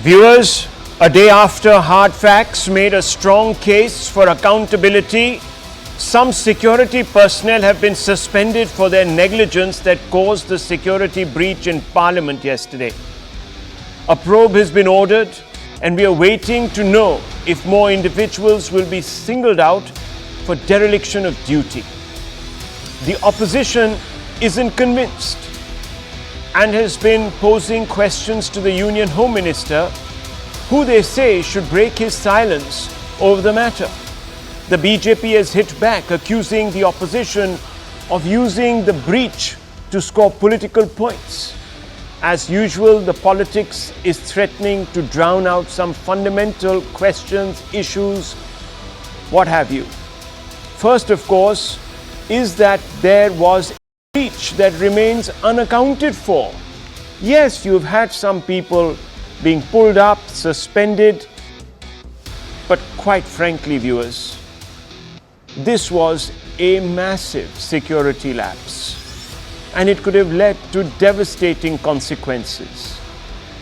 Viewers, a day after hard facts made a strong case for accountability, some security personnel have been suspended for their negligence that caused the security breach in Parliament yesterday. A probe has been ordered and we are waiting to know if more individuals will be singled out for dereliction of duty. The opposition isn't convinced and has been posing questions to the Union Home Minister, who they say should break his silence over the matter. The BJP has hit back, accusing the opposition of using the breach to score political points. As usual, the politics is threatening to drown out some fundamental questions, issues, what have you. First, of course, is that there was breach that remains unaccounted for. Yes, you've had some people being pulled up, suspended, but quite frankly, viewers, this was a massive security lapse and it could have led to devastating consequences.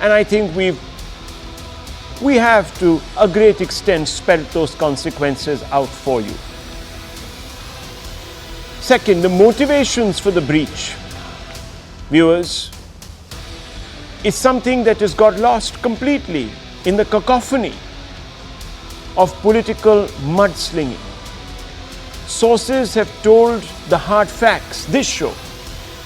And I think we have to a great extent spell those consequences out for you. Second, the motivations for the breach, viewers, is something that has got lost completely in the cacophony of political mudslinging. Sources have told the hard facts this show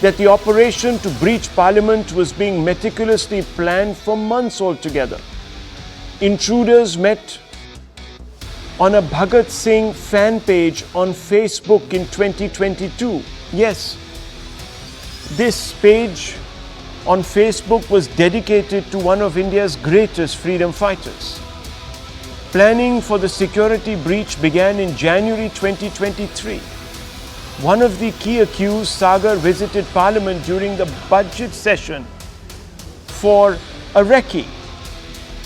that the operation to breach Parliament was being meticulously planned for months altogether. Intruders met on a Bhagat Singh fan page on Facebook in 2022. Yes, this page on Facebook was dedicated to one of India's greatest freedom fighters. Planning for the security breach began in January 2023. One of the key accused, Sagar, visited Parliament during the budget session for a recce,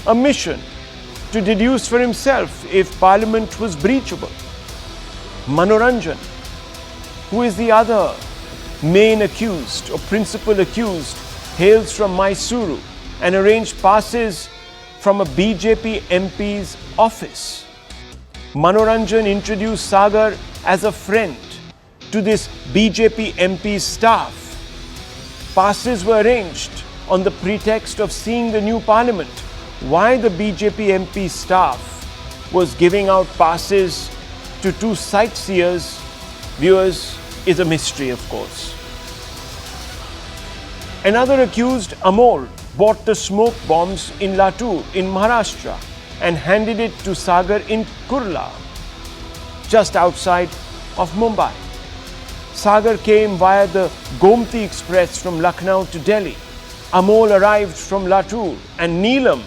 a mission to deduce for himself if Parliament was breachable. Manoranjan, who is the other main accused or principal accused, hails from Mysuru and arranged passes from a BJP MP's office. Manoranjan introduced Sagar as a friend to this BJP MP's staff. Passes were arranged on the pretext of seeing the new Parliament. Why the BJP MP staff was giving out passes to two sightseers, viewers, is a mystery, of course. Another accused, Amol, bought the smoke bombs in Latur in Maharashtra and handed it to Sagar in Kurla, just outside of Mumbai. Sagar came via the Gomti Express from Lucknow to Delhi. Amol arrived from Latur, and Neelam,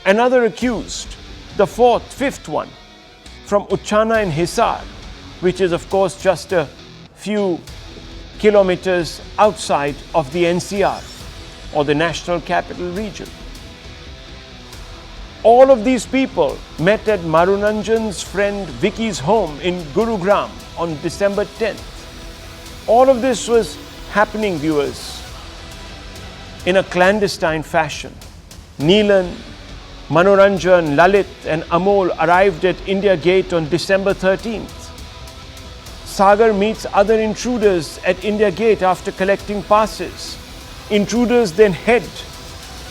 another accused, the fifth one, from Uchana and Hisar, which is of course just a few kilometers outside of the NCR or the National Capital Region. All of these people met at Manoranjan's friend Vicky's home in Gurugram on December 10th. All of this was happening, viewers, in a clandestine fashion. Neelan, Manoranjan, Lalit and Amol arrived at India Gate on December 13th. Sagar meets other intruders at India Gate after collecting passes. Intruders then head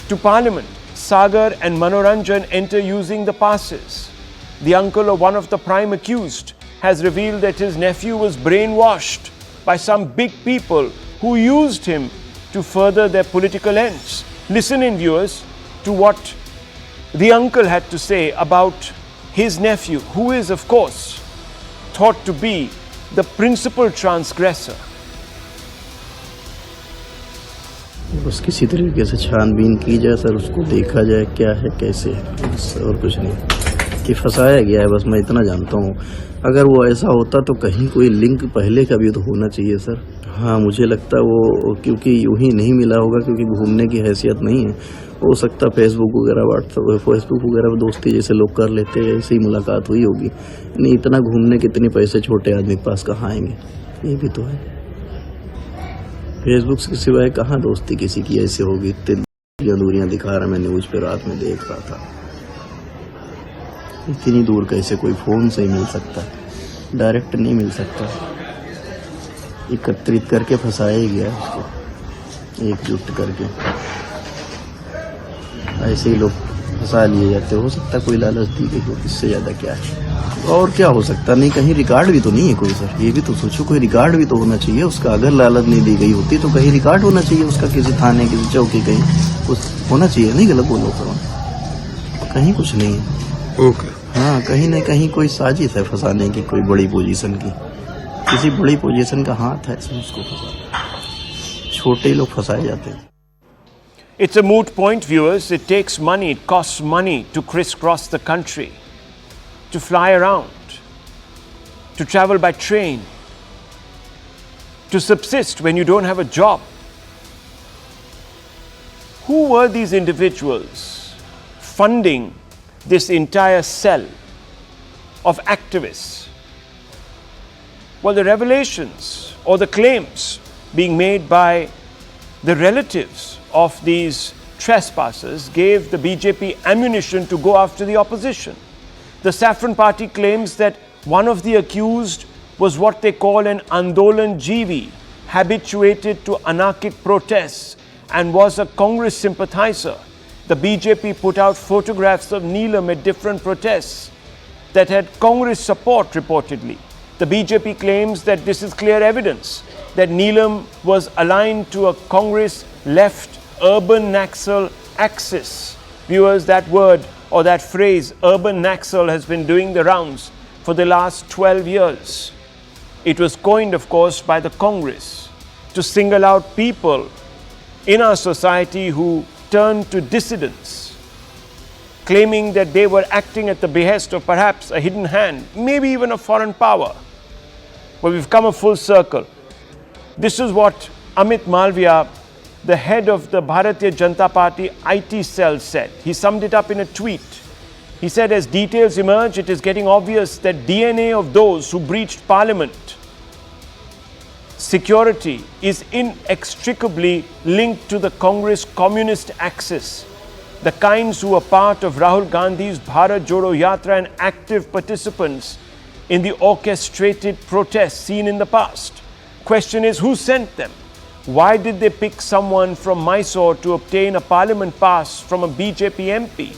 to Parliament. Sagar and Manoranjan enter using the passes. The uncle of one of the prime accused has revealed that his nephew was brainwashed by some big people who used him to further their political ends. Listen in, viewers, to what the uncle had to say about his nephew, who is, of course, thought to be the principal transgressor. बस किसी तरीके से छानबीन की जाए sir, उसको देखा जाए क्या है कैसे है, बस और कुछ नहीं कि फंसाया गया है, बस मैं इतना जानता हूँ। अगर वो ऐसा होता तो कहीं कोई लिंक पहले का भी तो होना चाहिए सर। हाँ, मुझे लगता वो क्योंकि यूं ही नहीं मिला होगा, क्योंकि घूमने की हैसियत नहीं है। हो सकता फेसबुक वगैरह दोस्ती जैसे लोग कर लेते हैं, ऐसे ही मुलाकात हुई होगी। नहीं, इतना घूमने कितने पैसे छोटे आदमी के पास कहाँ आएंगे, ये भी तो है। फेसबुक के सिवाय कहाँ दोस्ती किसी की ऐसे होगी। दूरियां दिखा रहा, मैं न्यूज पे रात में देख रहा था। इतनी दूर कैसे कोई फोन से ही मिल सकता, डायरेक्ट नहीं मिल सकता, एकत्रित करके फंसाया ही गया उसको, एकजुट करके। ऐसे ही लोग फंसा लिए जाते, हो सकता कोई लालच दी गई हो, इससे ज्यादा क्या है? और क्या हो सकता? नहीं, कहीं रिकॉर्ड भी तो नहीं है कोई सर, ये भी तो सोचो, कोई रिकॉर्ड भी तो होना चाहिए उसका। अगर लालच नहीं दी गई होती तो कहीं रिकॉर्ड होना चाहिए उसका, किसी थाने, किसी चौकी, कहीं कुछ होना चाहिए। नहीं गलत बोलो सर, कहीं कुछ नहीं है। ओके। हाँ, कहीं न कहीं कोई साजिश है फंसाने की, कोई बड़ी पोजीशन की, किसी बड़ी पोजीशन का हाथ है इसमें, उसको फंसाना। छोटे लोग फंसाए जाते हैं। It's a moot point, viewers. It takes money, it costs money to crisscross the country, to fly around, to travel by train, to subsist when you don't have a job. Who were these individuals funding this entire cell of activists? Well, the revelations or the claims being made by the relatives of these trespassers gave the BJP ammunition to go after the opposition. The Saffron Party claims that one of the accused was what they call an Andolan Jeevi, habituated to anarchic protests and was a Congress sympathizer. The BJP put out photographs of Neelam at different protests that had Congress support reportedly. The BJP claims that this is clear evidence that Neelam was aligned to a Congress left urban Naxal axis. Viewers, that word or that phrase, urban Naxal, has been doing the rounds for the last 12 years. It was coined, of course, by the Congress to single out people in our society who turned to dissidents, claiming that they were acting at the behest of perhaps a hidden hand, maybe even a foreign power. But we've come a full circle. This is what Amit Malviya, the head of the Bharatiya Janata Party IT cell, said. He summed it up in a tweet. He said, as details emerge, it is getting obvious that DNA of those who breached Parliament security is inextricably linked to the Congress communist axis. The kinds who were part of Rahul Gandhi's Bharat Jodo Yatra and active participants in the orchestrated protests seen in the past. Question is, who sent them? Why did they pick someone from Mysore to obtain a parliament pass from a BJP MP?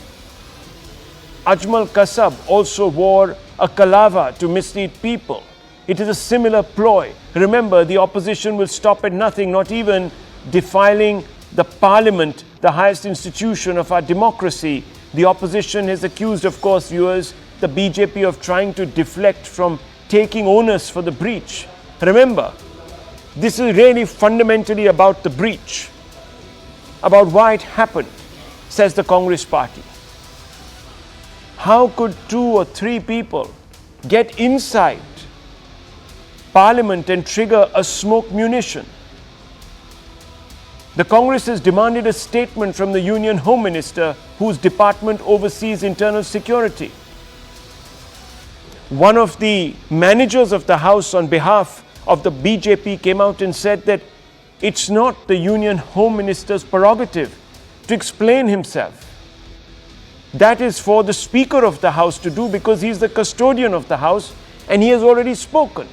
Ajmal Kasab also wore a kalava to mislead people. It is a similar ploy. Remember, the opposition will stop at nothing, not even defiling the parliament, the highest institution of our democracy. The opposition has accused, of course, viewers, the BJP of trying to deflect from taking onus for the breach. Remember, this is really fundamentally about the breach, about why it happened, says the Congress Party. How could 2 or 3 people get inside Parliament and trigger a smoke munition? The Congress has demanded a statement from the Union Home Minister, whose department oversees internal security. One of the managers of the House on behalf of the BJP came out and said that it's not the Union Home Minister's prerogative to explain himself. That is for the Speaker of the House to do, because he's the custodian of the House and he has already spoken.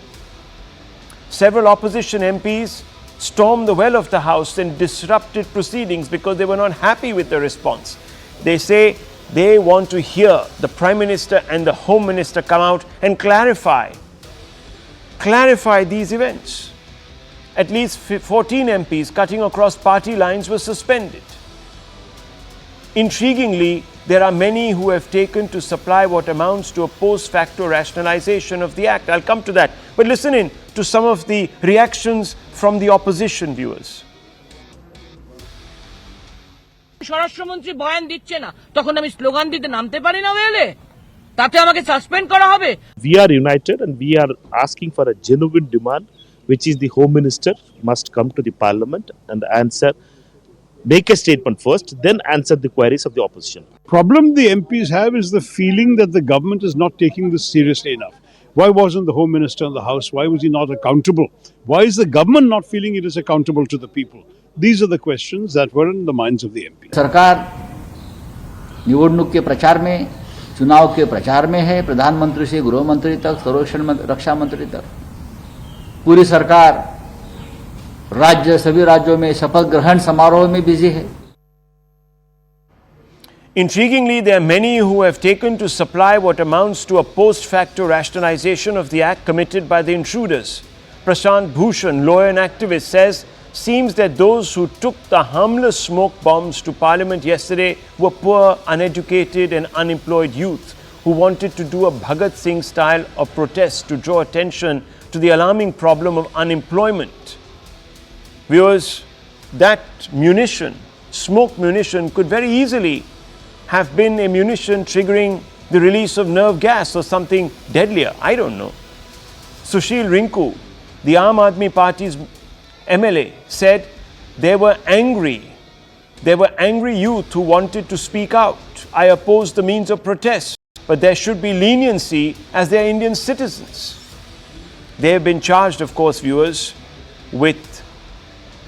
Several opposition MPs stormed the well of the House and disrupted proceedings because they were not happy with the response. They say they want to hear the Prime Minister and the Home Minister come out and clarify these events. At least 14 MPs cutting across party lines were suspended. Intriguingly, there are many who have taken to supply what amounts to a post facto rationalization of the act. I'll come to that. But listen in to some of the reactions from the opposition, viewers. স্বরাষ্ট্রমন্ত্রী বয়ান দিচ্ছে না, তখন আমি slogan দিতে নামতে পারি না ওয়েলে? তাতে আমাকে সাসপেন্ড করা হবে? We are united and we are asking for a genuine demand, which is the Home Minister must come to the Parliament and answer, make a statement first, then answer the queries of the opposition. Problem the MPs have is the feeling that the government is not taking this seriously enough. Why wasn't the Home Minister in the House? Why was he not accountable? Why is the government not feeling it is accountable to the people? These are the questions that were in the minds of the MP. सरकार निवडणूक के प्रचार में, चुनाव के प्रचार में है, प्रधानमंत्री से गृह मंत्री तक, संरक्षण रक्षा मंत्री तक, पूरी सरकार सभी राज्यों में शपथ ग्रहण समारोह में बिजी है. Intriguingly, there are many who have taken to supply what amounts to a post-facto rationalization of the act committed by the intruders. Prashant Bhushan, lawyer and activist, says, seems that those who took the harmless smoke bombs to Parliament yesterday were poor, uneducated and unemployed youth who wanted to do a Bhagat Singh style of protest to draw attention to the alarming problem of unemployment. Viewers, that munition, smoke munition, could very easily have been a munition triggering the release of nerve gas or something deadlier. I don't know. Sushil Rinku, the Aam Aadmi Party's MLA, said they were angry. There were angry youth who wanted to speak out. I oppose the means of protest, but there should be leniency as they are Indian citizens. They have been charged, of course, viewers, with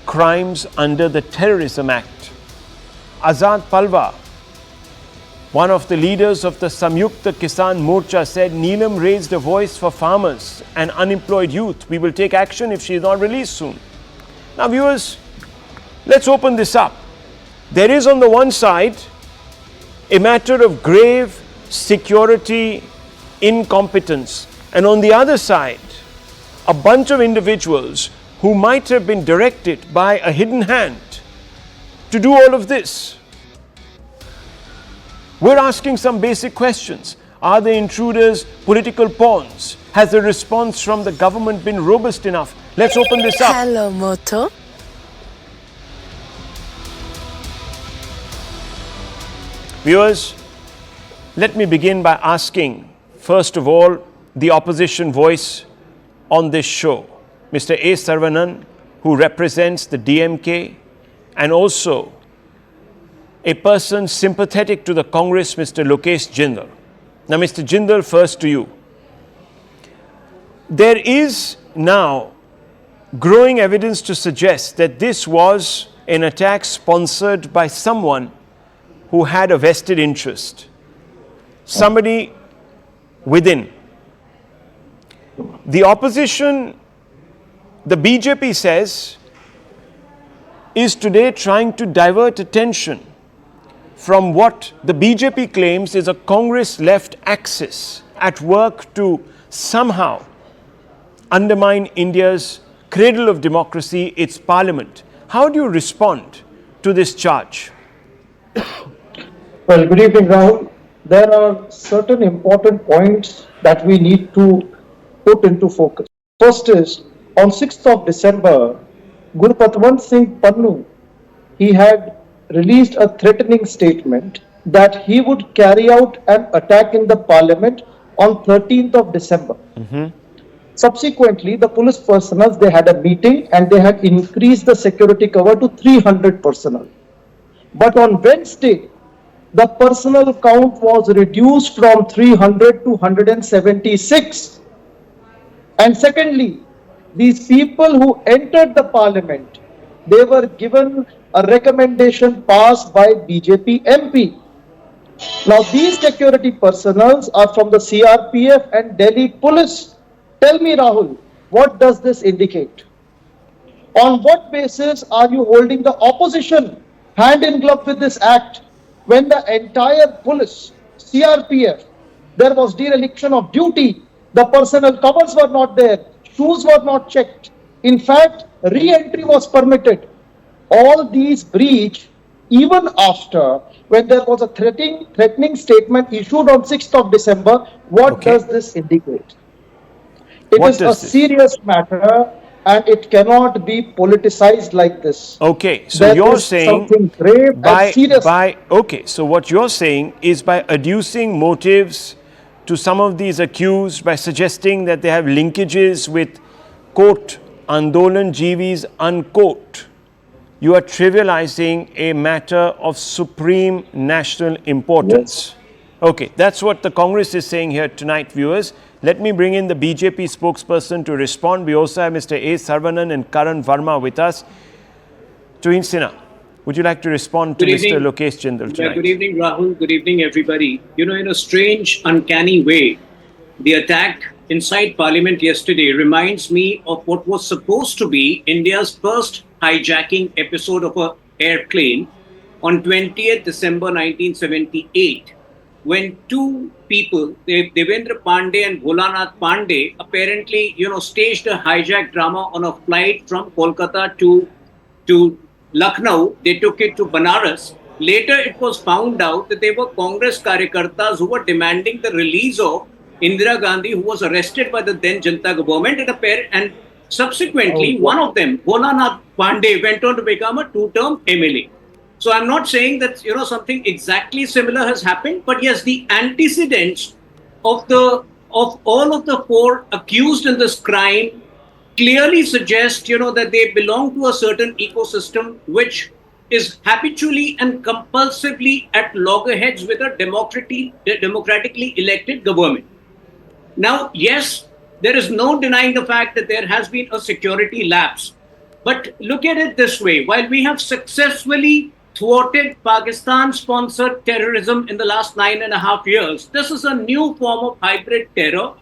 crimes under the Terrorism Act. Azad Palwa, one of the leaders of the Samyukta Kisan Morcha, said Neelam raised a voice for farmers and unemployed youth. We will take action if she is not released soon. Now viewers, let's open this up. There is on the one side a matter of grave security incompetence, and on the other side a bunch of individuals who might have been directed by a hidden hand to do all of this. We're asking some basic questions. Are the intruders political pawns? Has the response from the government been robust enough? Let's open this up. Hello, Moto. Viewers, let me begin by asking, first of all, the opposition voice on this show, Mr. A. Saravanan, who represents the DMK, and also a person sympathetic to the Congress, Mr. Lokesh Jindal. Now, Mr. Jindal, first to you. There is now growing evidence to suggest that this was an attack sponsored by someone who had a vested interest, somebody within. The opposition, the BJP says, is today trying to divert attention from what the BJP claims is a Congress left axis at work to somehow undermine India's cradle of democracy, its parliament. How do you respond to this charge? Well, good evening, Rahul. There are certain important points that we need to put into focus. First is, on 6th of December, Guru Patwant Singh Pannu, he had released a threatening statement that he would carry out an attack in the parliament on 13th of December. Subsequently, the police personnel, they had a meeting and they had increased the security cover to 300 personnel. But on Wednesday, the personnel count was reduced from 300 to 176. And secondly, these people who entered the parliament, they were given a recommendation passed by BJP MP. Now these security personnel are from the CRPF and Delhi police. Tell me, Rahul, what does this indicate? On what basis are you holding the opposition hand in glove with this act when the entire police, CRPF, there was dereliction of duty, the personnel covers were not there, shoes were not checked. In fact, re-entry was permitted. All these breach, even after when there was a threatening statement issued on 6th of December, what does this indicate? It is a serious matter and it cannot be politicized like this. Okay, so There you're is saying something grave and serious. Okay, so what you're saying is by adducing motives to some of these accused, by suggesting that they have linkages with, quote, Andolan Jeevis, unquote, you are trivializing a matter of supreme national importance. Yes. Okay, that's what the Congress is saying here tonight, viewers. Let me bring in the BJP spokesperson to respond. We also have Mr. A. Saravanan and Karan Verma with us. Tuhin Sinha, would you like to respond to Good Mr. evening. Lokesh Jindal tonight? Good evening, Rahul. Good evening, everybody. In a strange, uncanny way, the attack inside Parliament yesterday reminds me of what was supposed to be India's first hijacking episode of an airplane on 20th December 1978, when two people, Devendra Pandey and Bholanath Pandey, apparently, staged a hijack drama on a flight from Kolkata to Lucknow. They took it to Banaras. Later, it was found out that they were Congress karyakartas who were demanding the release of Indira Gandhi, who was arrested by the then Janata government, and subsequently, one of them, Bholanath Pandey, went on to become a two-term MLA. So I'm not saying that something exactly similar has happened, but yes, the antecedents of all of the four accused in this crime clearly suggest that they belong to a certain ecosystem which is habitually and compulsively at loggerheads with a democratically elected government. Now, yes, there is no denying the fact that there has been a security lapse. But look at it this way. While we have successfully thwarted Pakistan-sponsored terrorism in the last 9.5 years, this is a new form of hybrid terror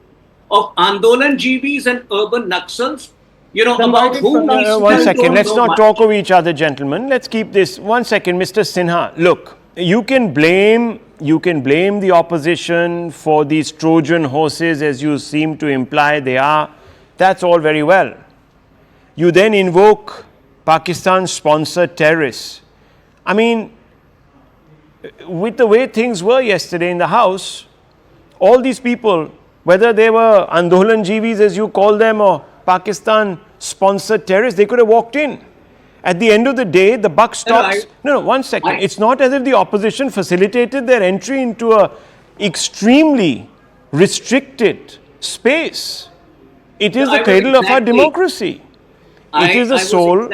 of Andolan GVs and urban Naxals. About whom we still One second, don't let's know not much. talk over each other, gentlemen. Let's keep this. 1 second, Mr. Sinha. Look, you can blame the opposition for these Trojan horses, as you seem to imply they are. That's all very well. You then invoke Pakistan-sponsored terrorists. I mean, with the way things were yesterday in the House, all these people, whether they were Andolan GVs, as you call them, or Pakistan-sponsored terrorists, they could have walked in. At the end of the day, the buck stops. No, 1 second. It's not as if the opposition facilitated their entry into a extremely restricted space. It is the cradle of our democracy. It is the soul.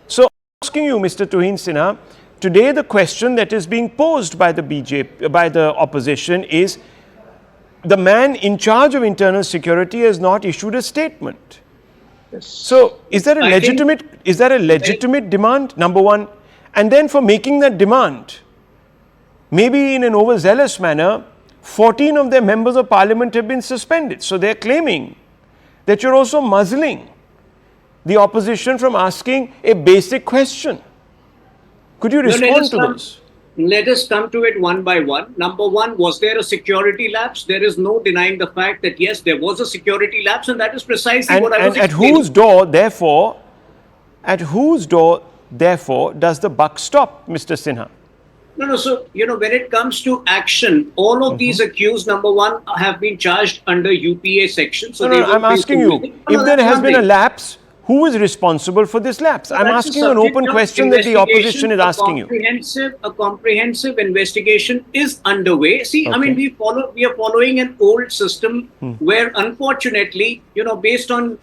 So, asking you, Mr. Tuhin Sinha, today the question that is being posed by the BJP, by the opposition, is the man in charge of internal security has not issued a statement. Yes. So, is that a legitimate demand? Number one, and then for making that demand, maybe in an overzealous manner, 14 of their members of parliament have been suspended. So they're claiming that you're also muzzling the opposition from asking a basic question. Could you respond to those? Let us come to it one by one. Number one, was there a security lapse? There is no denying the fact that yes, there was a security lapse, and that is precisely what I was explaining. At whose door, therefore, does the buck stop, Mr. Sinha? No. So, when it comes to action, all of these accused, number one, have been charged under UPA section. So I'm asking you, if there has been a lapse, who is responsible for this lapse? I'm asking you an open question that the opposition is asking you. A comprehensive investigation is underway. See, I mean, we are following an old system where, unfortunately, based on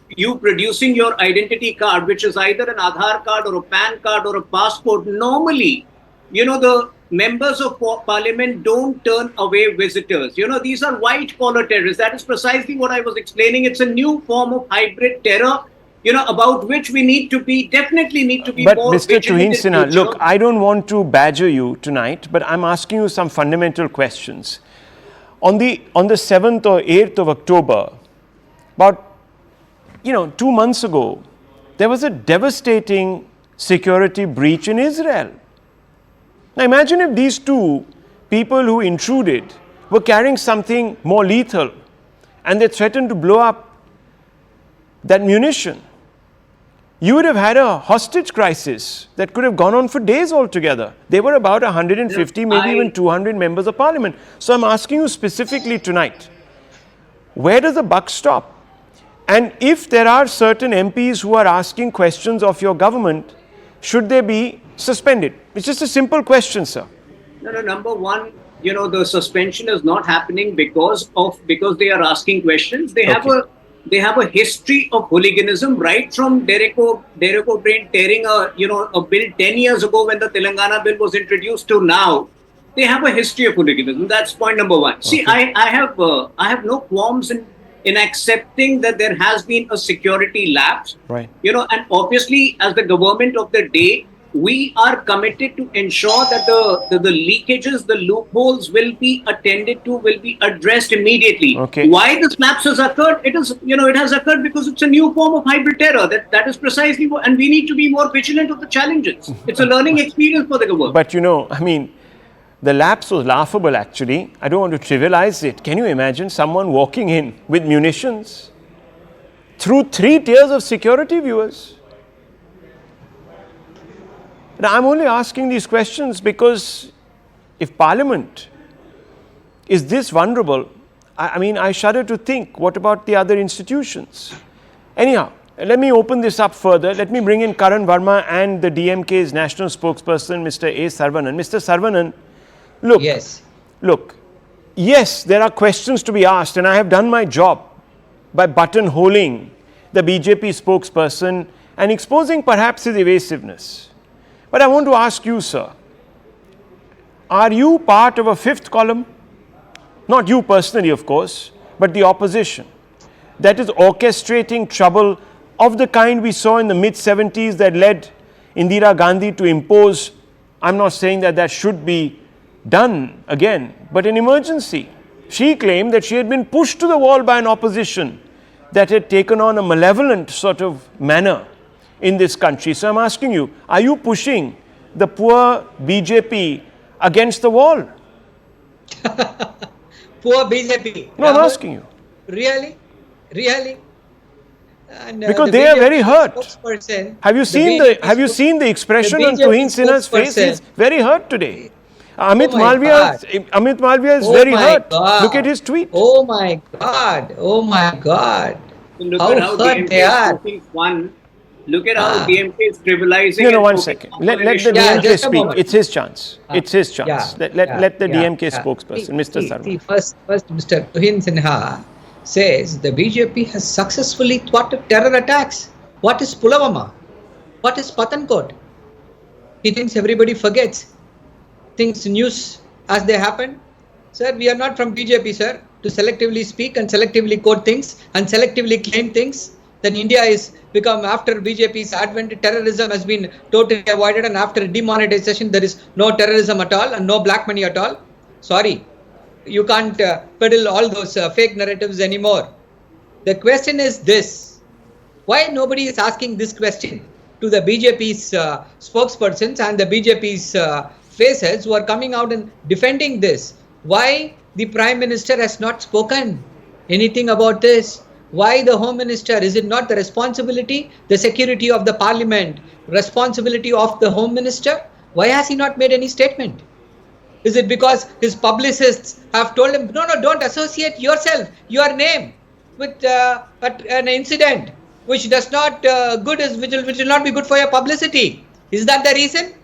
you producing your identity card, which is either an Aadhaar card or a PAN card or a passport, normally, the members of parliament don't turn away visitors. These are white collar terrorists. That is precisely what I was explaining. It's a new form of hybrid terror, about which we definitely need to be but more Mr. Tuhin vigilant. Sinha, look, I don't want to badger you tonight, but I'm asking you some fundamental questions. On the 7th or 8th of October, about 2 months ago, there was a devastating security breach in Israel. Now imagine if these two people who intruded were carrying something more lethal and they threatened to blow up that munition. You would have had a hostage crisis that could have gone on for days altogether. There were about 150, maybe even 200 members of parliament. So I'm asking you specifically tonight, where does the buck stop? And if there are certain MPs who are asking questions of your government, should they be suspended? It's just a simple question, sir. No. Number one, the suspension is not happening because they are asking questions. They have a history of hooliganism, right from Derek O'Brien tearing a bill 10 years ago when the Telangana bill was introduced to now. They have a history of hooliganism. That's point number one. See, I have no qualms in in accepting that there has been a security lapse. Right. And obviously, as the government of the day, we are committed to ensure that the leakages, the loopholes will be attended to, will be addressed immediately. Okay. Why this lapse has occurred? It has occurred because it's a new form of hybrid terror. That is precisely what, and we need to be more vigilant of the challenges. It's a learning experience for the government. But the lapse was laughable actually. I don't want to trivialize it. Can you imagine someone walking in with munitions through 3 tiers of security, viewers? Now, I'm only asking these questions because if Parliament is this vulnerable, I shudder to think, what about the other institutions? Anyhow, let me open this up further. Let me bring in Karan Verma and the DMK's national spokesperson, Mr. A. Saravanan. Mr. Saravanan, look, yes, there are questions to be asked, and I have done my job by buttonholing the BJP spokesperson and exposing perhaps his evasiveness. But I want to ask you, sir, are you part of a fifth column? Not you personally, of course, but the opposition that is orchestrating trouble of the kind we saw in the mid-70s that led Indira Gandhi to impose, I'm not saying that should be done again, but an emergency. She claimed that she had been pushed to the wall by an opposition that had taken on a malevolent sort of manner in this country. So I'm asking you, are you pushing the poor BJP against the wall? Poor BJP. No, I'm asking you. Really? And, because they are very hurt. Have you seen the expression on Tuhin Sinha's face? He's very hurt today. Amit Malviya is very hurt. God. Look at his tweet. Oh my God. Look at how hurt they are. Look at how DMK is trivializing. No, 1 second. Let the DMK speak. It's his chance. Let the DMK spokesperson, Mr. Saravanan. First, Mr. Tuhin Sinha says the BJP has successfully thwarted terror attacks. What is Pulwama? What is Pathankot? He thinks everybody forgets things, news as they happen. Sir, we are not from BJP, sir, to selectively speak and selectively quote things and selectively claim things. That India is become, after BJP's advent, terrorism has been totally avoided, and after demonetization there is no terrorism at all and no black money at all. Sorry, you can't peddle all those fake narratives anymore. The question is this: why nobody is asking this question to the BJP's spokespersons and the BJP's faces who are coming out and defending this? Why the Prime Minister has not spoken anything about this? Why the Home Minister? Is it not the responsibility, the security of the Parliament, responsibility of the Home Minister? Why has he not made any statement? Is it because his publicists have told him, no, don't associate yourself, your name with an incident which does not which will not be good for your publicity? Is that the reason?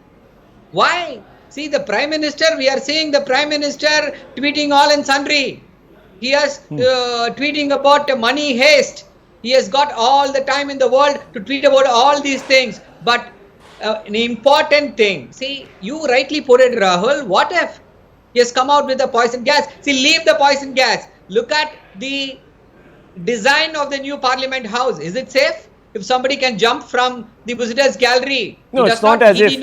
Why? See, the Prime Minister, we are seeing the Prime Minister tweeting all and sundry. He has tweeting about money heist. He has got all the time in the world to tweet about all these things. But an important thing, see, you rightly put it, Rahul. What if he has come out with the poison gas? See, leave the poison gas. Look at the design of the new Parliament House. Is it safe? If somebody can jump from the visitors gallery. No, it's not as if.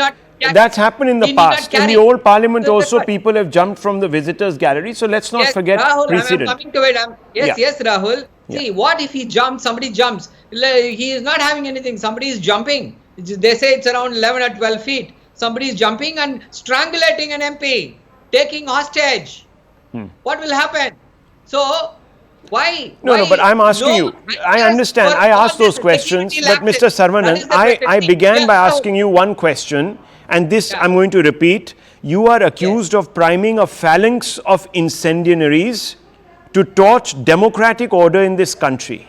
That's happened in the past. In the old Parliament also, people have jumped from the visitors gallery. So let's not forget Rahul, precedent. I'm coming to it. Yes, Rahul. See, what if he jumps, somebody jumps? He is not having anything. Somebody is jumping. They say it's around 11 or 12 feet. Somebody is jumping and strangulating an MP, taking hostage. What will happen? So, why? No, but I'm asking you. I understand. I asked those questions. But Mr. Saravanan, I began by asking you one question. And this I'm going to repeat. You are accused of priming a phalanx of incendiaries to torch democratic order in this country.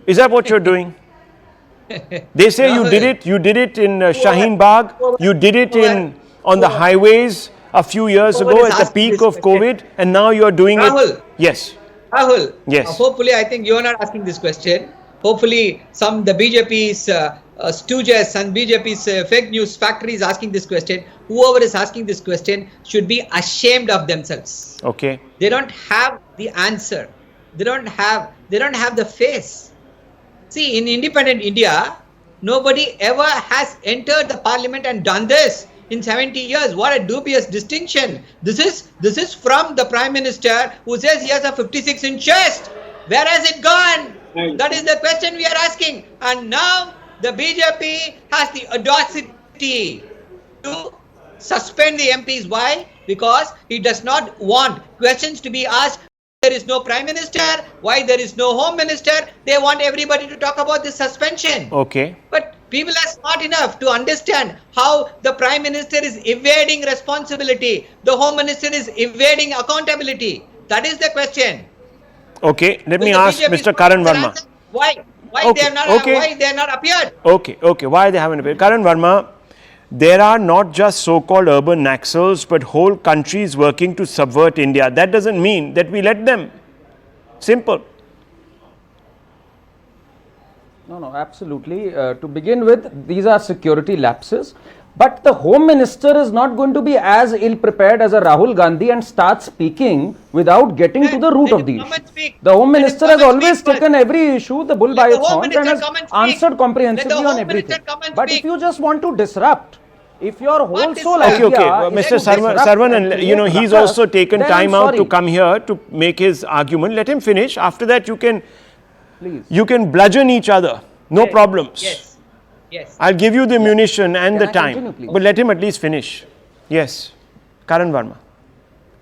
Is that what you're doing? They say you did it. You did it in Shaheen Bagh. You did it on the highways a few years ago at the peak of COVID. And now you're doing it. Yes. Rahul. Yes. Hopefully, I think you're not asking this question. Hopefully, the BJP's stooges and BJP's fake news factory is asking this question. Whoever is asking this question should be ashamed of themselves. Okay. They don't have the answer. They don't have the face. See, in independent India, nobody ever has entered the parliament and done this in 70 years. What a dubious distinction. This is from the Prime Minister who says he has a 56-inch chest. Where has it gone? That is the question we are asking. And now the BJP has the audacity to suspend the MPs. Why? Because he does not want questions to be asked. There is no Prime Minister. Why there is no Home Minister? They want everybody to talk about this suspension. Okay. But people are smart enough to understand how the Prime Minister is evading responsibility. The Home Minister is evading accountability. That is the question. Okay, let Will me the ask BJP Mr. Karan Verma. answer? Why Okay, they have not appeared? Okay, why they haven't appeared? Karan Verma, there are not just so-called urban naxals, but whole countries working to subvert India. That doesn't mean that we let them. Simple. No, absolutely. To begin with, these are security lapses. But the Home Minister is not going to be as ill-prepared as a Rahul Gandhi and start speaking without getting to the root of the issue. The Home Minister has always taken every issue, the bull by its horns, and has answered comprehensively on everything. But if you just want to disrupt, if your whole soul idea Mr. Saravanan, you know, he's also taken time out to come here to make his argument. Let him finish. After that, you can bludgeon each other. No problems. Yes. I'll give you the munition and the time. Continue, But let him at least finish. Yes. Karan Verma.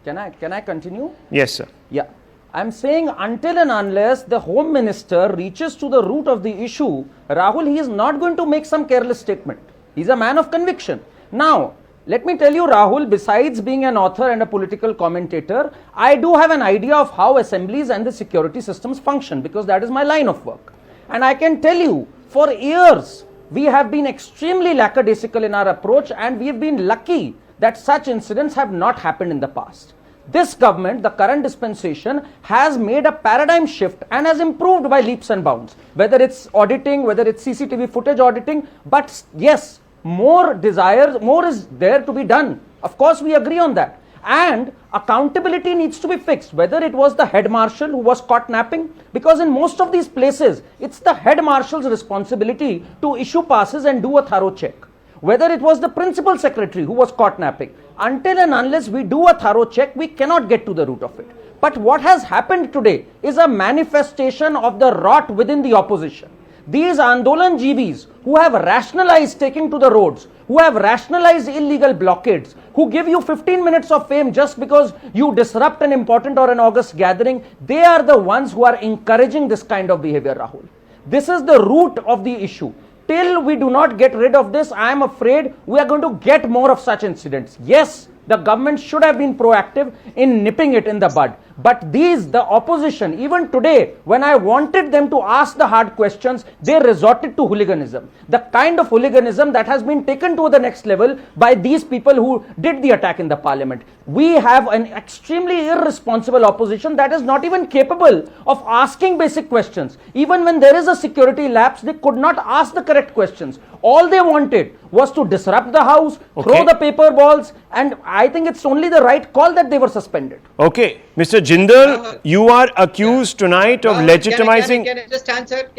Can I continue? Yes, sir. Yeah. I'm saying until and unless the Home Minister reaches to the root of the issue, Rahul, he is not going to make some careless statement. He's a man of conviction. Now, let me tell you, Rahul, besides being an author and a political commentator, I do have an idea of how assemblies and the security systems function, because that is my line of work. And I can tell you, for years, we have been extremely lackadaisical in our approach, and we have been lucky that such incidents have not happened in the past. This government, the current dispensation, has made a paradigm shift and has improved by leaps and bounds. Whether it's auditing, whether it's CCTV footage auditing, but yes, more is there to be done. Of course, we agree on that. And accountability needs to be fixed, whether it was the head marshal who was caught napping, because in most of these places, it's the head marshal's responsibility to issue passes and do a thorough check. Whether it was the principal secretary who was caught napping, until and unless we do a thorough check, we cannot get to the root of it. But what has happened today is a manifestation of the rot within the opposition. These Andolan Jeevis who have rationalized taking to the roads, who have rationalized illegal blockades, who give you 15 minutes of fame just because you disrupt an important or an august gathering, they are the ones who are encouraging this kind of behavior, Rahul. This is the root of the issue. Till we do not get rid of this, I am afraid we are going to get more of such incidents. Yes, the government should have been proactive in nipping it in the bud. But the opposition, even today, when I wanted them to ask the hard questions, they resorted to hooliganism. The kind of hooliganism that has been taken to the next level by these people who did the attack in the parliament. We have an extremely irresponsible opposition that is not even capable of asking basic questions. Even when there is a security lapse, they could not ask the correct questions. All they wanted was to disrupt the house, throw the paper balls, and I think it's only the right call that they were suspended. Okay, Mr. Jindal, you are accused tonight of legitimizing. Can I just answer?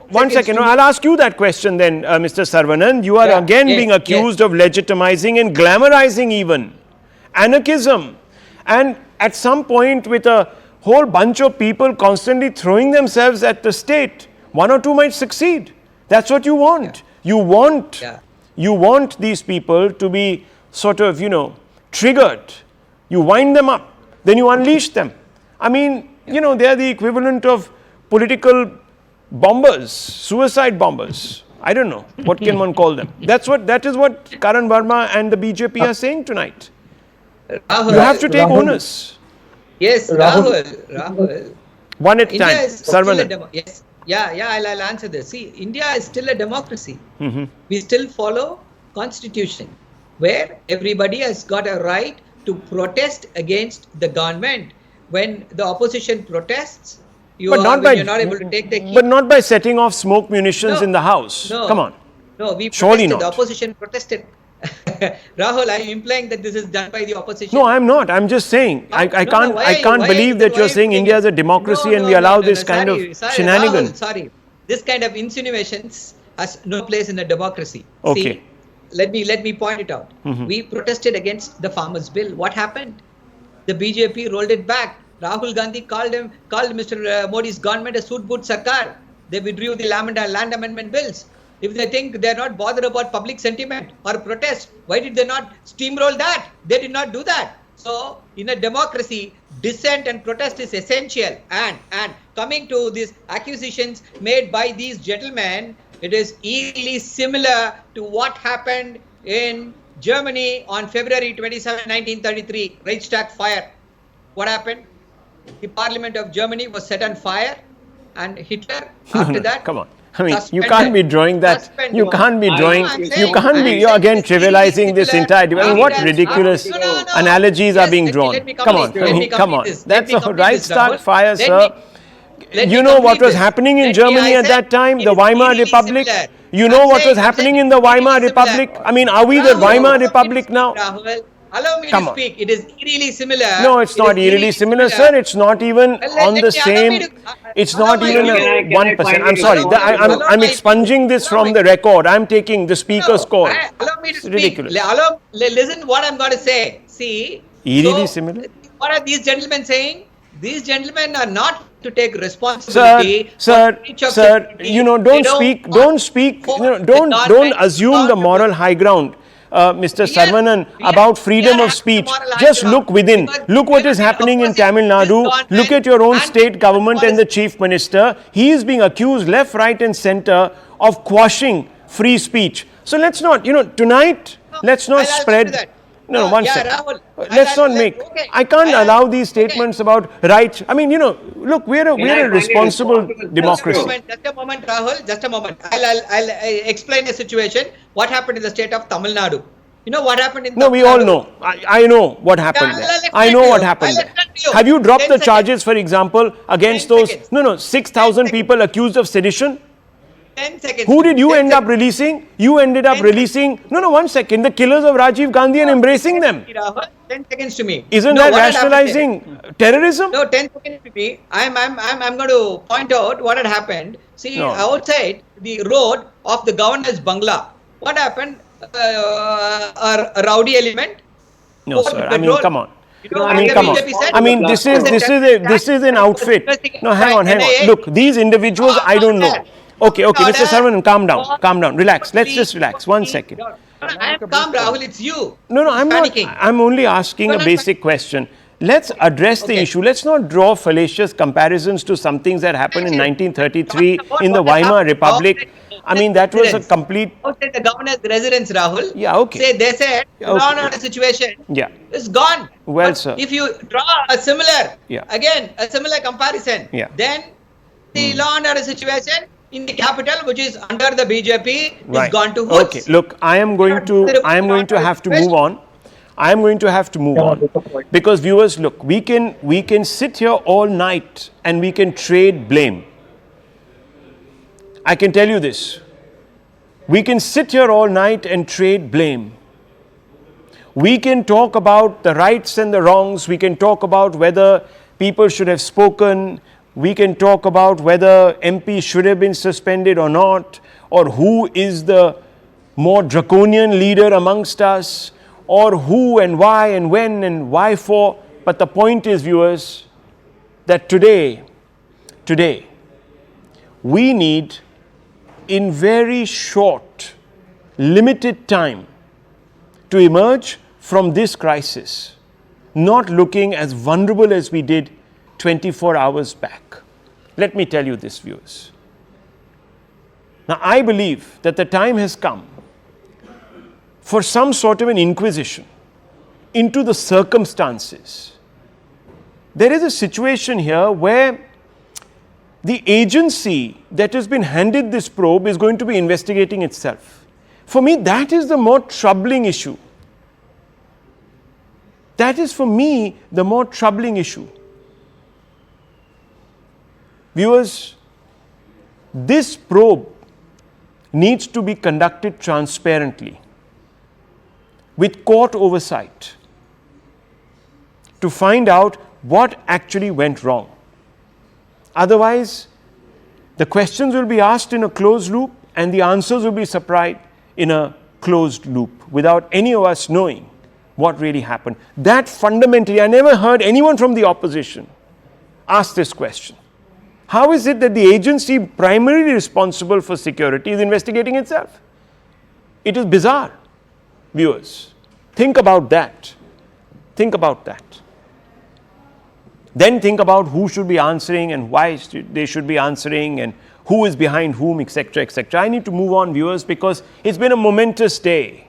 One second, no, I'll ask you that question then, Mr. Saravanan. You are again being accused of legitimizing and glamorizing even anarchism. And at some point, with a whole bunch of people constantly throwing themselves at the state, one or two might succeed. That's what you want. You want these people to be sort of, triggered. You wind them up, then you unleash them. I mean, they are the equivalent of political bombers, suicide bombers. I don't know. What can one call them? That is what Karan Verma and the BJP are saying tonight. Rahul, you have to take onus. Yes, Rahul. One at a time. Saravanan. Yes. I'll answer this. See, India is still a democracy. We still follow constitution, where everybody has got a right to protest against the government. When the opposition protests, you're not able to take the key. But not by setting off smoke munitions in the house. No, come on. No, we surely protested. not. The opposition protested. Rahul, are you implying that this is done by the opposition? No, I'm not. I'm just saying. I can't believe that you're saying India is a democracy and we allow this kind of shenanigan. Rahul, sorry. This kind of insinuations has no place in a democracy. Okay. See, let me point it out. We protested against the farmers' bill. What happened? The BJP rolled it back. Rahul Gandhi called Mr. Modi's government a suit-boot sarkar. They withdrew the land amendment bills. If they think they're not bothered about public sentiment or protest, why did they not steamroll that? They did not do that. So, in a democracy, dissent and protest is essential. And coming to these accusations made by these gentlemen, it is eerily similar to what happened in Germany on February 27, 1933, Reichstag fire. What happened? The parliament of Germany was set on fire, and Hitler, after that... Come on. I mean, you can't be drawing that. You can't be drawing. You can't be. You're again trivializing this entire debate. I mean, what ridiculous analogies are being drawn? Come on. I mean, come on. That's a Reichstag fire, sir. You know what was happening in Germany at that time? The Weimar Republic. You know what was happening in the Weimar Republic? I mean, are we the Weimar Republic now? Allow me to speak. It is eerily similar. No, it's not eerily similar, sir. It's not even on the same. It's not even 1%. I'm sorry. I'm expunging this from the record. I'm taking the speaker's call. Allow me to It's speak. ridiculous. Listen what I'm going to say. See. Eerily similar? What are these gentlemen saying? These gentlemen are not to take responsibility. Sir, you know, don't assume the moral high ground. Mr. Saravanan, about freedom of speech. Just look within. Look what is happening in Tamil Nadu. Look at your own state government and the chief minister. He is being accused left, right and center of quashing free speech. So let's not, tonight, let's not spread... No, one second. Let's not make... I can't allow these statements about rights. I mean, look, we're a responsible democracy. Just a moment, Rahul. Just a moment. I'll explain a situation. What happened in the state of Tamil Nadu? You know what happened in Tamil Nadu? No, we all know. I know what happened there. I know what happened there. Have you dropped the charges, for example, against those... 6,000 people accused of sedition? 10 seconds. Who did you end up releasing? You ended up releasing... No, 1 second. The killers of Rajiv Gandhi and embracing them. 10 seconds to me. Isn't that rationalizing terrorism? No, 10 seconds to me. I'm going to point out what had happened. See, outside the road of the governor's bungalow, what happened? A rowdy element? No, sir. I mean, come on. Come on. I mean, this is an outfit. No, hang on. Look, these individuals, I don't know. Okay, Mr. Saravanan, calm down, relax. Let's just relax. 1 second. I am calm, Rahul. It's you. No, I'm not. I'm only asking a basic question. Let's address the issue. Let's not draw fallacious comparisons to some things that happened in 1933 in the Weimar Republic. I mean, that was a complete... Outside the governor's residence, Rahul. Yeah, okay. They said, law and order situation is gone. Well, but sir. if you draw a similar comparison, then the law and order situation in the capital, which is under the BJP, is gone to hoods. Okay, look, I am going to have to move on. I am going to have to move on because viewers, look, we can sit here all night and we can trade blame. I can tell you this. We can sit here all night and trade blame. We can talk about the rights and the wrongs. We can talk about whether people should have spoken. We can talk about whether MP should have been suspended or not, or who is the more draconian leader amongst us, or who and why and when and why for. But the point is, viewers, that today, we need, in very short, limited time, to emerge from this crisis, not looking as vulnerable as we did 24 hours back. Let me tell you this, viewers. Now, I believe that the time has come for some sort of an inquisition into the circumstances. There is a situation here where the agency that has been handed this probe is going to be investigating itself. For me, that is the more troubling issue. That is, for me, the more troubling issue. Viewers, this probe needs to be conducted transparently. with court oversight to find out what actually went wrong. Otherwise, the questions will be asked in a closed loop and the answers will be supplied in a closed loop without any of us knowing what really happened. That fundamentally, I never heard anyone from the opposition ask this question. How is it that the agency primarily responsible for security is investigating itself? It is bizarre, viewers. Think about that. Think about that. Then think about who should be answering and why they should be answering and who is behind whom, etc., etc. I need to move on, viewers, because it's been a momentous day.